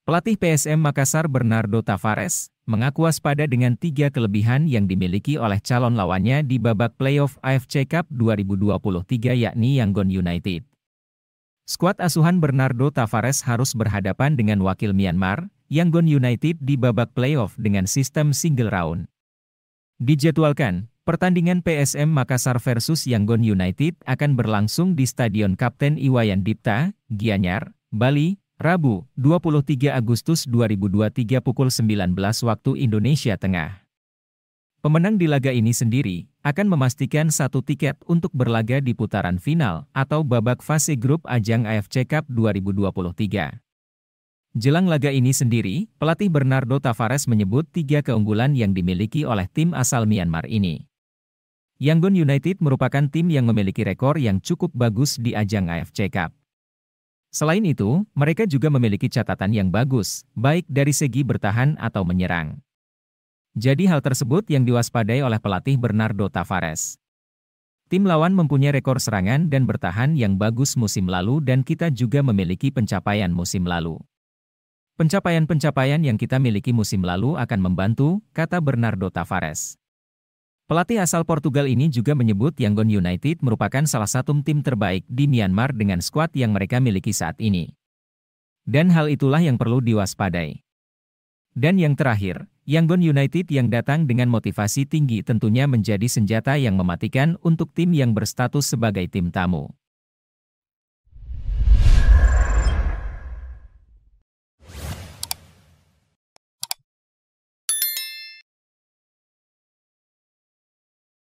Pelatih PSM Makassar Bernardo Tavares mengaku waspada dengan 3 kelebihan yang dimiliki oleh calon lawannya di babak playoff AFC Cup 2023 yakni Yangon United. Skuad asuhan Bernardo Tavares harus berhadapan dengan wakil Myanmar, Yangon United di babak playoff dengan sistem single round. Dijadwalkan, pertandingan PSM Makassar versus Yangon United akan berlangsung di Stadion Kapten Iwayan Dipta, Gianyar, Bali, Rabu, 23 Agustus 2023 pukul 19 waktu Indonesia Tengah. Pemenang di laga ini sendiri akan memastikan 1 tiket untuk berlaga di putaran final atau babak fase grup ajang AFC Cup 2023. Jelang laga ini sendiri, pelatih Bernardo Tavares menyebut 3 keunggulan yang dimiliki oleh tim asal Myanmar ini. Yangon United merupakan tim yang memiliki rekor yang cukup bagus di ajang AFC Cup. Selain itu, mereka juga memiliki catatan yang bagus, baik dari segi bertahan atau menyerang. Jadi hal tersebut yang diwaspadai oleh pelatih Bernardo Tavares. Tim lawan mempunyai rekor serangan dan bertahan yang bagus musim lalu dan kita juga memiliki pencapaian musim lalu. Pencapaian-pencapaian yang kita miliki musim lalu akan membantu, kata Bernardo Tavares. Pelatih asal Portugal ini juga menyebut Yangon United merupakan salah satu tim terbaik di Myanmar dengan skuad yang mereka miliki saat ini. Dan hal itulah yang perlu diwaspadai. Dan yang terakhir, Yangon United yang datang dengan motivasi tinggi tentunya menjadi senjata yang mematikan untuk tim yang berstatus sebagai tim tamu.